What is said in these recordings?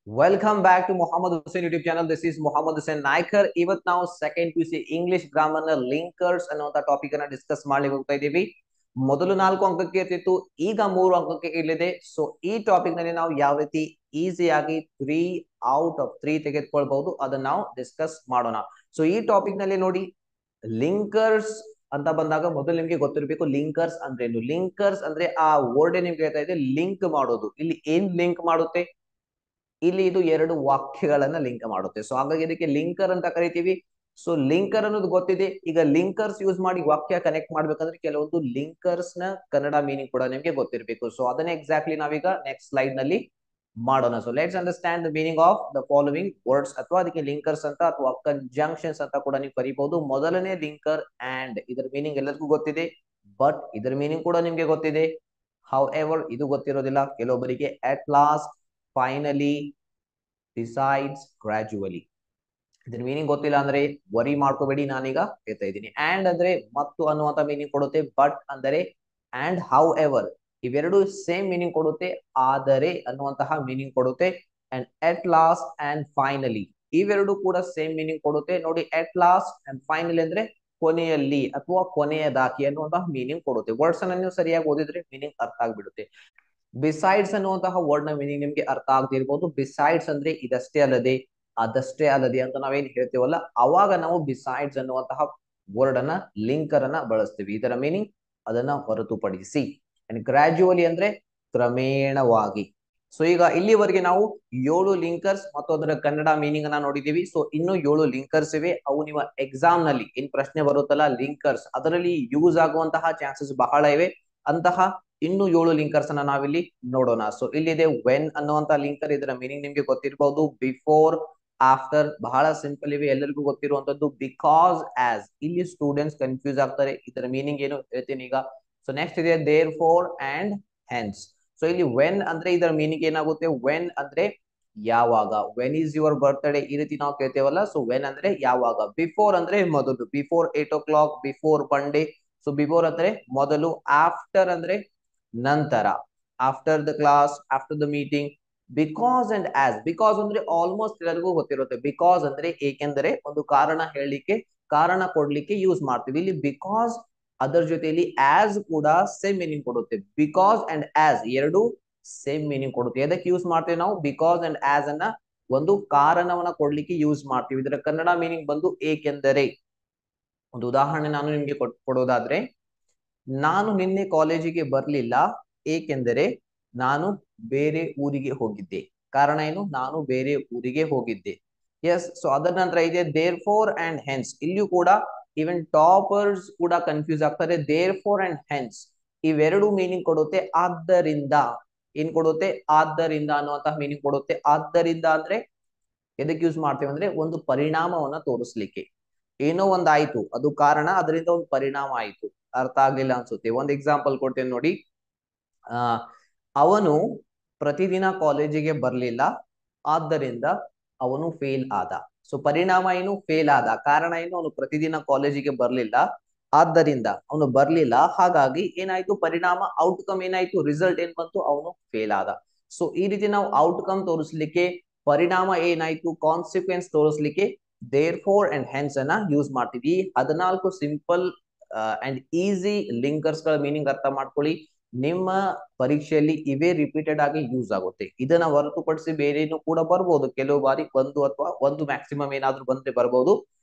Welcome back to Muhammad Hussain YouTube channel. This is Muhammad Hussain Naikar. ಇವತ್ ನಾವು second PUC English grammar ನ linkers ಅನ್ನುವಂತ topic ಅನ್ನ discuss ಮಾಡ್ಲಿಕ್ಕೆ ಹೋಗ್ತಾ ಇದ್ದೀವಿ. ಮೊದಲು 4 ಅಂಕಕ್ಕೆ ಇರ್ತಿತ್ತು, ಈಗ 3 ಅಂಕಕ್ಕೆ ಇಲ್ಲಿದೆ. ಸೊ ಈ ಟಾಪಿಕ್ ನಲ್ಲಿ ನಾವು ಯಾವ ರೀತಿ ಈಸಿಯಾಗಿ 3 ಔಟ್ ಆಫ್ 3 ತೆಗೆದುಕೊಳ್ಬಹುದು ಅದನ್ನ ನಾವು ಡಿಸ್ಕಸ್ ಮಾಡೋಣ. ಸೊ ಈ ಟಾಪಿಕ್ ನಲ್ಲಿ ನೋಡಿ, ಲಿಂಕರ್ಸ್ ಅಂತ ಬಂದಾಗ ಮೊದಲು ನಿಮ್ಗೆ ಗೊತ್ತಿರಬೇಕು ಲಿಂಕರ್ಸ್ ಅಂದ್ರೇನು. ಲಿಂಕರ್ಸ್ ಅಂದ್ರೆ ಆ ವರ್ಡ್ ನಿಮ್ಗೆ ಹೇಳ್ತಾ ಇದೆ ಲಿಂಕ್ ಮಾಡೋದು. ಇಲ್ಲಿ ಏನ್ ಲಿಂಕ್ ಮಾಡುತ್ತೆ, ಇಲ್ಲಿ ಇದು ಎರಡು ವಾಕ್ಯಗಳನ್ನ ಲಿಂಕ್ ಮಾಡುತ್ತೆ. ಸೊ ಹಾಗಾಗಿ ಇದಕ್ಕೆ ಲಿಂಕರ್ ಅಂತ ಕರಿತೀವಿ. ಸೊ ಲಿಂಕರ್ ಅನ್ನೋದು ಗೊತ್ತಿದೆ. ಈಗ ಲಿಂಕರ್ಸ್ ಯೂಸ್ ಮಾಡಿ ವಾಕ್ಯ ಕನೆಕ್ಟ್ ಮಾಡ್ಬೇಕಂದ್ರೆ ಕೆಲವೊಂದು ಲಿಂಕರ್ಸ್ ನ ಕನ್ನಡ ಮೀನಿಂಗ್ ಕೂಡ ನಿಮ್ಗೆ ಗೊತ್ತಿರಬೇಕು. ಸೊ ಅದನ್ನ ಎಕ್ಸಾಕ್ಟ್ಲಿ ನಾವೀಗ ನೆಕ್ಸ್ಟ್ ಸ್ಲೈಡ್ ನಲ್ಲಿ ಮಾಡೋಣ. So let's understand the meaning of the following words, ಅಥವಾ ಅದಕ್ಕೆ ಲಿಂಕರ್ಸ್ ಅಂತ ಅಥವಾ ಕಂಜಂಕ್ಷನ್ಸ್ ಅಂತ ಕೂಡ ನೀವು ಕರಿಬಹುದು. ಮೊದಲನೇ ಲಿಂಕರ್ ಅಂಡ್, ಇದರ ಮೀನಿಂಗ್ ಎಲ್ಲರಿಗೂ ಗೊತ್ತಿದೆ, ಬಟ್ ಇದರ ಮೀನಿಂಗ್ ಕೂಡ ನಿಮ್ಗೆ ಗೊತ್ತಿದೆ. ಹೌ ಎವರ್ ಇದು ಗೊತ್ತಿರೋದಿಲ್ಲ ಕೆಲವೊಬ್ಬರಿಗೆ. At last, finally, decides, gradually. ಇದ್ರ ಮೀನಿಂಗ್ ಗೊತ್ತಿಲ್ಲ ಅಂದ್ರೆ ವರಿ ಮಾಡ್ಕೋಬೇಡಿ, ನಾನೀಗ ಹೇಳ್ತಾ ಇದ್ದೀನಿ. ಅಂಡ್ ಅಂದ್ರೆ ಮತ್ತು ಅನ್ನುವಂತ ಮೀನಿಂಗ್ ಕೊಡುತ್ತೆ. ಬಟ್ ಅಂದರೆ ಅಂಡ್ ಹೌ ಎವರ್ ಇವೆರಡು ಸೇಮ್ ಮೀನಿಂಗ್ ಕೊಡುತ್ತೆ, ಆದರೆ ಅನ್ನುವಂತಹ ಮೀನಿಂಗ್ ಕೊಡುತ್ತೆ. And at last and finally ಇವೆರಡು ಕೂಡ ಸೇಮ್ ಮೀನಿಂಗ್ ಕೊಡುತ್ತೆ. ನೋಡಿ, ಅಟ್ ಲಾಸ್ಟ್ ಅಂಡ್ ಫೈನಲಿ ಅಂದ್ರೆ ಕೊನೆಯಲ್ಲಿ ಅಥವಾ ಕೊನೆಯದಾಗಿ ಅನ್ನುವಂತಹ ಮೀನಿಂಗ್ ಕೊಡುತ್ತೆ. ವರ್ಡ್ಸ್ ಅನ್ನ ನೀವು ಸರಿಯಾಗಿ ಓದಿದ್ರೆ ಮೀನಿಂಗ್ ಅರ್ಥ ಆಗ್ಬಿಡುತ್ತೆ. ಬಿಸೈಡ್ಸ್ ಅನ್ನುವಂತಹ ವರ್ಡ್ ನ ಮೀನಿಂಗ್ ನಿಮ್ಗೆ ಅರ್ಥ ಆಗ್ತಿರ್ಬೋದು. ಬಿಸೈಡ್ಸ್ ಅಂದ್ರೆ ಇದಷ್ಟೇ ಅಲ್ಲದೆ, ಅದಷ್ಟೇ ಅಲ್ಲದೆ ಅಂತ ನಾವೇನ್ ಹೇಳ್ತೇವಲ್ಲ, ಅವಾಗ ನಾವು ಬಿಸೈಡ್ಸ್ ಅನ್ನುವಂತಹ ವರ್ಡ್ ಅನ್ನ ಲಿಂಕರ್ ಅನ್ನ ಬಳಸ್ತೀವಿ. ಇದರ ಮೀನಿಂಗ್ ಅದನ್ನ ಹೊರತುಪಡಿಸಿ. ಅಂಡ್ ಗ್ರಾಜುವಲಿ ಅಂದ್ರೆ ಕ್ರಮೇಣವಾಗಿ. ಸೊ ಈಗ ಇಲ್ಲಿವರೆಗೆ ನಾವು 7 ಲಿಂಕರ್ಸ್ ಮತ್ತು ಅದರ ಕನ್ನಡ ಮೀನಿಂಗ್ ಅನ್ನ ನೋಡಿದೀವಿ. ಸೊ ಇನ್ನು 7 ಲಿಂಕರ್ಸ್ ಇವೆ. ಅವು ನಿಮ್ಮ ಎಕ್ಸಾಮ್ ನಲ್ಲಿ ಏನ್ ಪ್ರಶ್ನೆ ಬರುತ್ತಲ್ಲ ಲಿಂಕರ್ಸ್, ಅದರಲ್ಲಿ ಯೂಸ್ ಆಗುವಂತಹ ಚಾನ್ಸಸ್ ಬಹಳ ಇವೆ. ಅಂತಹ ಇನ್ನು 7 ಲಿಂಕರ್ಸ್ ಅನ್ನ ನಾವಿಲ್ಲಿ ನೋಡೋಣ. ಸೊ ಇಲ್ಲಿದೆ ವೆನ್ ಅನ್ನುವಂತ ಲಿಂಕರ್. ಇದರ ಮೀನಿಂಗ್ ನಿಮ್ಗೆ ಗೊತ್ತಿರಬಹುದು. ಬಿಫೋರ್, ಆಫ್ಟರ್ ಬಹಳ ಸಿಂಪಲ್ ಇವೆ, ಎಲ್ಲರಿಗೂ ಗೊತ್ತಿರುವಂತದ್ದು. ಬಿಕಾಸ್, ಆಸ್ ಇಲ್ಲಿ ಸ್ಟೂಡೆಂಟ್ಸ್ ಕನ್ಫ್ಯೂಸ್ ಆಗ್ತಾರೆ. ಇದರ ಮೀನಿಂಗ್ ಏನು ಹೇಳ್ತೀನಿ ಈಗ. ಸೊ ನೆಕ್ಸ್ಟ್ ಇದೆ therefore and hence. So ಇಲ್ಲಿ ವೆನ್ ಅಂದ್ರೆ ಇದರ ಮೀನಿಂಗ್ ಏನಾಗುತ್ತೆ, ವೆನ್ ಅಂದ್ರೆ ಯಾವಾಗ. ವೆನ್ ಈಸ್ ಯುವರ್ ಬರ್ತ್ಡೇ ಈ ರೀತಿ ನಾವು ಕೇಳ್ತೇವಲ್ಲ. ಸೊ ವೆನ್ ಅಂದ್ರೆ ಯಾವಾಗ. ಬಿಫೋರ್ ಅಂದ್ರೆ ಮೊದಲು, before 8 o'clock, before Monday. So before ಅಂದ್ರೆ ಮೊದಲು. ಆಫ್ಟರ್ ಅಂದ್ರೆ ನಂತರ, after the class, after the meeting. Because and as, because ಅಂದ್ರೆ ಆಲ್ಮೋಸ್ಟ್ ಎಲ್ಲರಿಗೂ ಗೊತ್ತಿರುತ್ತೆ. ಬಿಕಾಸ್ ಅಂದ್ರೆ ಏಕೆಂದರೆ, ಒಂದು ಕಾರಣ ಹೇಳಲಿಕ್ಕೆ, ಕಾರಣ ಕೊಡ್ಲಿಕ್ಕೆ ಯೂಸ್ ಮಾಡ್ತೀವಿ. ಇಲ್ಲಿ ಬಿಕಾಸ್ ಅದರ ಜೊತೆಯಲ್ಲಿ ಆಸ್ ಕೂಡ ಸೇಮ್ ಮೀನಿಂಗ್ ಕೊಡುತ್ತೆ. ಬಿಕಾಸ್ ಅಂಡ್ ಆಸ್ ಎರಡು ಸೇಮ್ ಮೀನಿಂಗ್ ಕೊಡುತ್ತೆ. ಎದಕ್ಕೆ ಯೂಸ್ ಮಾಡ್ತೀವಿ ನಾವು ಬಿಕಾಸ್ ಅಂಡ್ ಆಸ್ ಅನ್ನ? ಒಂದು ಕಾರಣವನ್ನ ಕೊಡ್ಲಿಕ್ಕೆ ಯೂಸ್ ಮಾಡ್ತೀವಿ. ಇದರ ಕನ್ನಡ ಮೀನಿಂಗ್ ಬಂದು ಏಕೆಂದರೆ. ಒಂದು ಉದಾಹರಣೆ ನಾನು ನಿಮ್ಗೆ ಕೊಡೋದಾದ್ರೆ, ನಾನು ನಿನ್ನೆ ಕಾಲೇಜಿಗೆ ಬರ್ಲಿಲ್ಲ ಏಕೆಂದರೆ ನಾನು ಬೇರೆ ಊರಿಗೆ ಹೋಗಿದ್ದೆ. ಕಾರಣ ಏನು, ನಾನು ಬೇರೆ ಊರಿಗೆ ಹೋಗಿದ್ದೆ. ಎಸ್. ಸೊ ಅದರ ನಂತರ ಇದೆ ದೇರ್ ಫೋರ್ ಅಂಡ್ ಹೆನ್ಸ್. ಇಲ್ಲಿಯೂ ಕೂಡ ಈವನ್ ಟಾಪರ್ಸ್ ಕೂಡ ಕನ್ಫ್ಯೂಸ್ ಆಗ್ತಾರೆ. ದೇರ್ ಫೋರ್ ಅಂಡ್ ಹೆನ್ಸ್ ಇವೆರಡು ಮೀನಿಂಗ್ ಕೊಡುತ್ತೆ. ಆದ್ದರಿಂದ ಏನ್ ಕೊಡುತ್ತೆ, ಆದ್ದರಿಂದ ಅನ್ನುವಂತಹ ಮೀನಿಂಗ್ ಕೊಡುತ್ತೆ. ಆದ್ದರಿಂದ ಅಂದ್ರೆ ಎದಕ್ಕೆ ಯೂಸ್ ಮಾಡ್ತೇವೆ ಅಂದ್ರೆ ಒಂದು ಪರಿಣಾಮವನ್ನ ತೋರಿಸ್ಲಿಕ್ಕೆ. ಏನೋ ಒಂದಾಯ್ತು, ಅದು ಕಾರಣ, ಅದರಿಂದ ಒಂದು ಪರಿಣಾಮ ಆಯ್ತು. ಅರ್ಥ ಆಗ್ಲಿಲ್ಲ ಅನ್ಸುತ್ತೆ. ಒಂದು ಎಕ್ಸಾಂಪಲ್ ಕೊಡ್ತೇನೆ ನೋಡಿ. ಆ ಅವನು ಪ್ರತಿದಿನ ಕಾಲೇಜಿಗೆ ಬರ್ಲಿಲ್ಲ, ಆದ್ದರಿಂದ ಅವನು ಫೇಲ್ ಆದ. ಸೊ ಪರಿಣಾಮ ಏನು, ಫೇಲ್ ಆದ. ಕಾರಣ ಏನು, ಅವನು ಪ್ರತಿದಿನ ಕಾಲೇಜಿಗೆ ಬರ್ಲಿಲ್ಲ, ಆದ್ದರಿಂದ ಅವನು ಬರ್ಲಿಲ್ಲ, ಹಾಗಾಗಿ ಏನಾಯ್ತು, ಪರಿಣಾಮ, ಔಟ್ಕಮ್ ಏನಾಯ್ತು, ರಿಸಲ್ಟ್ ಏನ್ ಬಂತು, ಅವನು ಫೇಲ್ ಆದ. ಸೊ ಈ ರೀತಿ ನಾವು ಔಟ್ಕಮ್ ತೋರಿಸ್ಲಿಕ್ಕೆ, ಪರಿಣಾಮ ಏನಾಯ್ತು, ಕಾನ್ಸಿಕ್ವೆನ್ಸ್ ತೋರಿಸ್ಲಿಕ್ಕೆ ದೇರ್ ಫೋರ್ ಅಂಡ್ ಹೆನ್ಸ್ ಅನ್ನ ಯೂಸ್ ಮಾಡ್ತೀವಿ. 14 ಸಿಂಪಲ್ ಅಂಡ್ ಈಸಿ ಲಿಂಕರ್ಸ್ ಗಳ ಮೀನಿಂಗ್ ಅರ್ಥ ಮಾಡ್ಕೊಳ್ಳಿ. ನಿಮ್ಮ ಪರೀಕ್ಷೆಯಲ್ಲಿ ಇವೇ ರಿಪೀಟೆಡ್ ಆಗಿ ಯೂಸ್ ಆಗುತ್ತೆ. ಇದನ್ನ ಹೊರತುಪಡಿಸಿ ಬೇರೇನು ಕೂಡ ಬರ್ಬೋದು. ಕೆಲವು ಬಾರಿ ಒಂದು ಅಥವಾ ಒಂದು ಮ್ಯಾಕ್ಸಿಮಮ್ ಏನಾದ್ರೂ ಬಂದ್ರೆ ಬರ್ಬೋದು,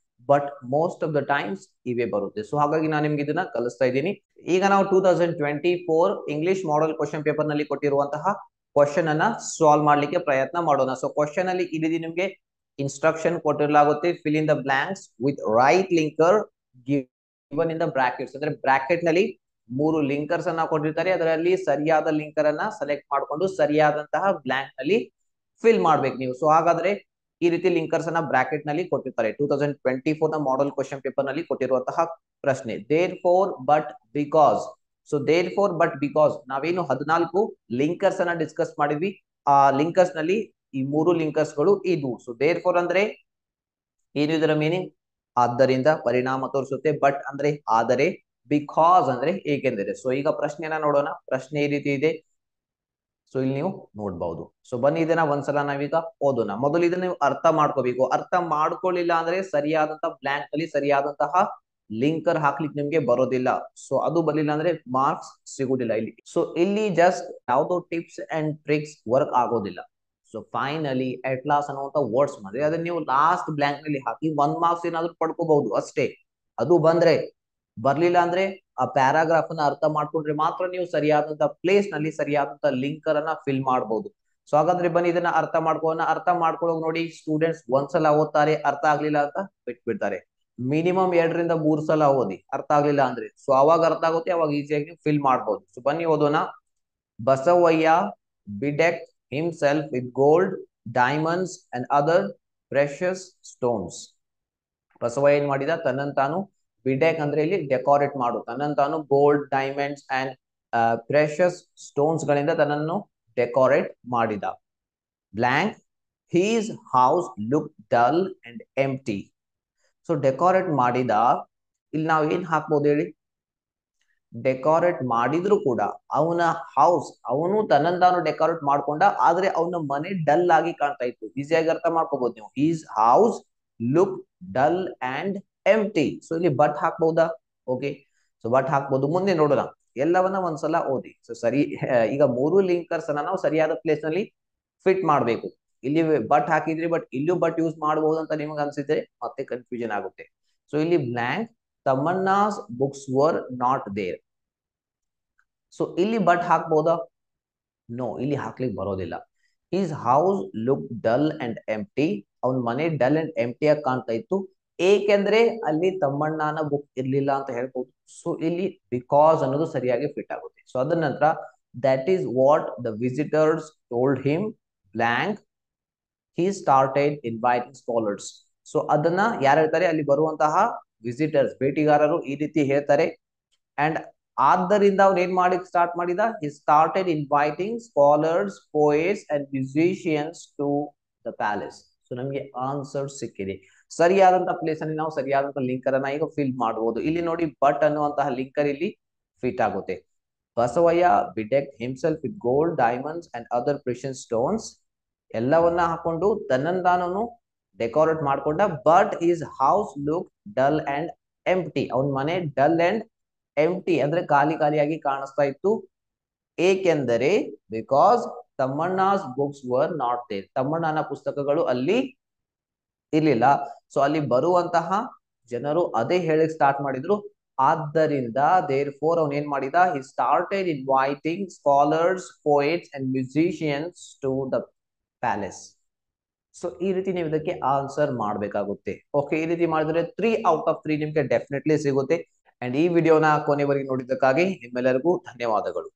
but most of the times ಇವೇ ಬರುತ್ತೆ. ಸೊ ಹಾಗಾಗಿ ನಾನು ನಿಮ್ಗೆ ಇದನ್ನ ಕಲಿಸ್ತಾ ಇದ್ದೀನಿ. ಈಗ ನಾವು 2024 ಇಂಗ್ಲಿಷ್ ಮಾಡೆಲ್ ಕ್ವಶನ್ ಪೇಪರ್ ನಲ್ಲಿ ಕೊಟ್ಟಿರುವಂತಹ ಕ್ವಶನ್ ಅನ್ನ ಸಾಲ್ವ್ ಮಾಡ್ಲಿಕ್ಕೆ ಪ್ರಯತ್ನ ಮಾಡೋಣ. ಸೊ ಕ್ವಶನ್ ಅಲ್ಲಿ ಇಲ್ಲಿ ನಿಮ್ಗೆ ಇನ್ಸ್ಟ್ರಕ್ಷನ್ ಕೊಟ್ಟಿರಲಾಗುತ್ತೆ. Fill in the blanks with right linker given in the brackets. ಅಂದ್ರೆ ಬ್ರಾಕೆಟ್ ನಲ್ಲಿ 3 ಲಿಂಕರ್ಸ್ ಅನ್ನ ಕೊಟ್ಟಿರ್ತಾರೆ. ಅದರಲ್ಲಿ ಸರಿಯಾದ ಲಿಂಕರ್ ಅನ್ನ ಸೆಲೆಕ್ಟ್ ಮಾಡಿಕೊಂಡು ಸರಿಯಾದಂತಹ ಬ್ಲಾಂಕ್ ನಲ್ಲಿ ಫಿಲ್ ಮಾಡ್ಬೇಕು ನೀವು. ಸೊ ಹಾಗಾದ್ರೆ ಈ ರೀತಿ ಲಿಂಕರ್ಸ್ ಅನ್ನ ಬ್ರಾಕೆಟ್ ನಲ್ಲಿ ಕೊಟ್ಟಿರ್ತಾರೆ. 2024 ನ ಮಾಡೆಲ್ ಕ್ವಶನ್ ಪೇಪರ್ ನಲ್ಲಿ ಕೊಟ್ಟಿರುವಂತಹ ಪ್ರಶ್ನೆ. Therefore but because. So therefore but because ನಾವೇನು 14 ಲಿಂಕರ್ಸ್ ಅನ್ನ ಡಿಸ್ಕಸ್ ಮಾಡಿದ್ವಿ. ಆ ಲಿಂಕರ್ಸ್ ನಲ್ಲಿ ಈ 3 ಲಿಂಕರ್ಸ್ ಗಳು ಇದು. ಸೊ ದೇರ್ ಫೋರ್ ಅಂದ್ರೆ ಏನು, ಇದರ ಮೀನಿಂಗ್ ಆದ್ದರಿಂದ, ಪರಿಣಾಮ ತೋರಿಸುತ್ತೆ. ಬಟ್ ಅಂದ್ರೆ ಆದರೆ, ಬಿಕಾಸ್ ಅಂದ್ರೆ ಏಕೆಂದರೆ. ಸೊ ಈಗ ಪ್ರಶ್ನೆಯನ್ನ ನೋಡೋಣ. ಪ್ರಶ್ನೆ ಈ ರೀತಿ ಇದೆ. ಸೊ ಇಲ್ಲಿ ನೀವು ನೋಡ್ಬಹುದು. ಸೊ ಬನ್ನಿ ಇದನ್ನ ಒಂದ್ಸಲ ನಾವೀಗ ಓದೋಣ. ಮೊದಲು ಇದನ್ನ ನೀವು ಅರ್ಥ ಮಾಡ್ಕೋಬೇಕು. ಅರ್ಥ ಮಾಡ್ಕೊಳ್ಳಿಲ್ಲ ಅಂದ್ರೆ ಸರಿಯಾದಂತಹ ಬ್ಲಾಂಕ್ ಅಲ್ಲಿ ಸರಿಯಾದಂತಹ ಲಿಂಕರ್ ಹಾಕ್ಲಿಕ್ಕೆ ನಿಮ್ಗೆ ಬರೋದಿಲ್ಲ. ಸೊ ಅದು ಬರ್ಲಿಲ್ಲ ಅಂದ್ರೆ ಮಾರ್ಕ್ಸ್ ಸಿಗುದಿಲ್ಲ ಇಲ್ಲಿ. ಸೊ ಇಲ್ಲಿ ಜಸ್ಟ್ ಯಾವ್ದೋ ಟಿಪ್ಸ್ ಅಂಡ್ ಟ್ರಿಕ್ಸ್ ವರ್ಕ್ ಆಗೋದಿಲ್ಲ. ಸೊ ಫೈನಲಿ ಅಟ್ ಲಾಸ್ಟ್ ಅನ್ನುವಂತ ವರ್ಡ್ಸ್ ಮಾಡಿದ್ರೆ ಅದನ್ನ ನೀವು ಲಾಸ್ಟ್ ಬ್ಲಾಂಕ್ ನಲ್ಲಿ ಹಾಕಿ 1 ಮಾರ್ಕ್ಸ್ ಏನಾದ್ರು ಪಡ್ಕೋಬಹುದು ಅಷ್ಟೇ. ಅದು ಬಂದ್ರೆ ಬರ್ಲಿಲ್ಲ ಅಂದ್ರೆ ಆ ಪ್ಯಾರಾಗ್ರಾಫ್ ಅನ್ನ ಅರ್ಥ ಮಾಡ್ಕೊಂಡ್ರೆ ಮಾತ್ರ ನೀವು ಸರಿಯಾದಂತ ಪ್ಲೇಸ್ ನಲ್ಲಿ ಸರಿಯಾದಂತ ಲಿಂಕರ್ ಅನ್ನ ಫಿಲ್ ಮಾಡಬಹುದು. ಸೊ ಹಾಗಾದ್ರೆ ಬನ್ನಿ ಇದನ್ನ ಅರ್ಥ ಮಾಡ್ಕೊಳ್ಳೋಣ. ಅರ್ಥ ಮಾಡ್ಕೊಳ್ಳೋಕೆ ನೋಡಿ, ಸ್ಟೂಡೆಂಟ್ಸ್ ಒಂದ್ಸಲ ಓದ್ತಾರೆ, ಅರ್ಥ ಆಗ್ಲಿಲ್ಲ ಅಂತ ಬಿಟ್ಬಿಡ್ತಾರೆ. ಮಿನಿಮಮ್ 2 ರಿಂದ 3 ಸಲ ಓದಿ, ಅರ್ಥ ಆಗ್ಲಿಲ್ಲ ಅಂದ್ರೆ. ಸೊ ಅವಾಗ ಅರ್ಥ ಆಗುತ್ತೆ, ಅವಾಗ ಈಸಿಯಾಗಿ ನೀವು ಫಿಲ್ ಮಾಡಬಹುದು. ಸೊ ಬನ್ನಿ ಓದೋಣ. Basavayya bedecked himself with gold, diamonds and other precious stones. Basavayya ಏನ್ ಮಾಡಿದ? ತನ್ನನ್ನು ತಾನು ಬಿಡೆಕ್ ಅಂದ್ರೆ ಇಲ್ಲಿ ಡೆಕೋರೇಟ್ ಮಾಡು, ತನ್ನನ್ನು ತಾನು gold, diamonds and precious stones ಗಳಿಂದ ತನ್ನನ್ನು ಡೆಕೋರೇಟ್ ಮಾಡಿದ. Blank his house look dull and empty. So decorate ಮಾಡಿದ, ಇಲ್ಲಿ ನಾವು ಏನ್ ಹಾಕ್ಬೋದು ಹೇಳಿ? ಡೆಕೋರೇಟ್ ಮಾಡಿದ್ರು ಕೂಡ ಅವನ ಹೌಸ್, ಅವನು ತನ್ನನ್ನು ತಾನು ಡೆಕೋರೇಟ್ ಮಾಡ್ಕೊಂಡ, ಆದ್ರೆ ಅವನ ಮನೆ ಡಲ್ ಆಗಿ ಕಾಣ್ತಾ ಇತ್ತು. ಈಸಿಯಾಗಿ ಅರ್ಥ ಮಾಡ್ಕೋಬಹುದು ನೀವು. His house look dull and empty. So ಇಲ್ಲಿ ಬಟ್ ಹಾಕ್ಬಹುದಾ? ಓಕೆ, ಸೊ ಬಟ್ ಹಾಕ್ಬಹುದು. ಮುಂದೆ ನೋಡೋಣ. ಎಲ್ಲವನ್ನ ಒಂದ್ಸಲ ಓದಿ. ಸೊ ಸರಿ, ಈಗ 3 ಲಿಂಕರ್ಸ್ ಅನ್ನ ನಾವು ಸರಿಯಾದ ಪ್ಲೇಸ್ ನಲ್ಲಿ ಫಿಟ್ ಮಾಡ್ಬೇಕು. ಇಲ್ಲಿ ಬಟ್ ಹಾಕಿದ್ರಿ, ಬಟ್ ಇಲ್ಲೂ ಬಟ್ ಯೂಸ್ ಮಾಡಬಹುದು ಅಂತ ನಿಮಗೆ ಅನ್ಸಿದ್ರೆ ಮತ್ತೆ ಕನ್ಫ್ಯೂಷನ್ ಆಗುತ್ತೆ. ಸೊ ಇಲ್ಲಿ blank Tamanna's books were not there. So ಇಲ್ಲಿ ಬಟ್ ಹಾಕ್ಬಹುದಾ? ನೋ, ಇಲ್ಲಿ ಹಾಕ್ಲಿಕ್ಕೆ ಬರೋದಿಲ್ಲ. His house look dull and empty. ಅವನ ಮನೆ ಡಲ್ ಅಂಡ್ ಎಂಪ್ಟಿ ಆಗಿ ಕಾಣ್ತಾ ಇತ್ತು, ಏಕೆಂದ್ರೆ ಅಲ್ಲಿ ತಮ್ಮಣ್ಣನ ಬುಕ್ ಇರ್ಲಿಲ್ಲ ಅಂತ ಹೇಳ್ಬೋದು. ಸೊ ಇಲ್ಲಿ ಬಿಕಾಸ್ ಅನ್ನೋದು ಸರಿಯಾಗಿ ಫಿಟ್ ಆಗುತ್ತೆ. ಸೊ ಅದ ನಂತರ that is what the visitors told him blank he started inviting scholars. So ಅದನ್ನ ಯಾರು ಹೇಳ್ತಾರೆ? ಅಲ್ಲಿ ಬರುವಂತಹ ವಿಸಿಟರ್ಸ್, ಭೇಟಿಗಾರರು ಈ ರೀತಿ ಹೇಳ್ತಾರೆ. ಅಂಡ್ ಆದ್ದರಿಂದ ಅವ್ನು ಏನ್ ಮಾಡಿ ಸ್ಟಾರ್ಟ್ ಮಾಡಿದ? he started inviting scholars, poets and musicians to the palace. So ನಮ್ಗೆ ಆನ್ಸರ್ ಸಿಕ್ಕಿದೆ. ಸರಿಯಾದಂತ ಪ್ಲೇಸ್ ಅಲ್ಲಿ ನಾವು ಸರಿಯಾದಂತ ಲಿಂಕರ್ ಅನ್ನ ಈಗ ಫಿಲ್ ಮಾಡಬಹುದು. ಇಲ್ಲಿ ನೋಡಿ, ಬಟ್ ಅನ್ನುವಂತಹ ಲಿಂಕರ್ ಇಲ್ಲಿ ಫಿಟ್ ಆಗುತ್ತೆ. Basavayya bedecked himself with gold, diamonds and other precious stones. ಎಲ್ಲವನ್ನ ಹಾಕೊಂಡು ತನ್ನನ್ನು ತಾನು ಡೆಕೋರೇಟ್ ಮಾಡ್ಕೊಂಡ. But is house look dull and empty. ಅವನ ಮನೆ ಡಲ್ ಅಂಡ್ ಎಂಪ್ಟಿ ಅಂದ್ರೆ ಖಾಲಿ ಖಾಲಿಯಾಗಿ ಕಾಣಿಸ್ತಾ ಇತ್ತು, ಏಕೆಂದರೆ because Tammanna's books were not there. ತಮ್ಮಣ್ಣನ ಪುಸ್ತಕಗಳು ಅಲ್ಲಿ ಇರ್ಲಿಲ್ಲ. ಸೊ ಅಲ್ಲಿ ಬರುವಂತಹ ಜನರು ಅದೇ ಹೇಳಕ್ ಸ್ಟಾರ್ಟ್ ಮಾಡಿದ್ರು. ಆದ್ದರಿಂದ therefore ಅವನ್ ಏನ್ ಮಾಡಿದ? he started inviting scholars, poets and musicians to the palace. So ಈ ರೀತಿ ನೀವು ಇದಕ್ಕೆ ಆನ್ಸರ್ ಮಾಡ್ಬೇಕಾಗುತ್ತೆ. ಓಕೆ, ಈ ರೀತಿ ಮಾಡಿದ್ರೆ 3 ಔಟ್ ಆಫ್ 3 ನಿಮ್ಗೆ ಡೆಫಿನೆಟ್ಲಿ ಸಿಗುತ್ತೆ. ಅಂಡ್ ಈ ವಿಡಿಯೋನ ಕೊನೆವರೆಗೆ ನೋಡಿದ್ದಕ್ಕಾಗಿ ನಿಮ್ಮೆಲ್ಲರಿಗೂ ಧನ್ಯವಾದಗಳು.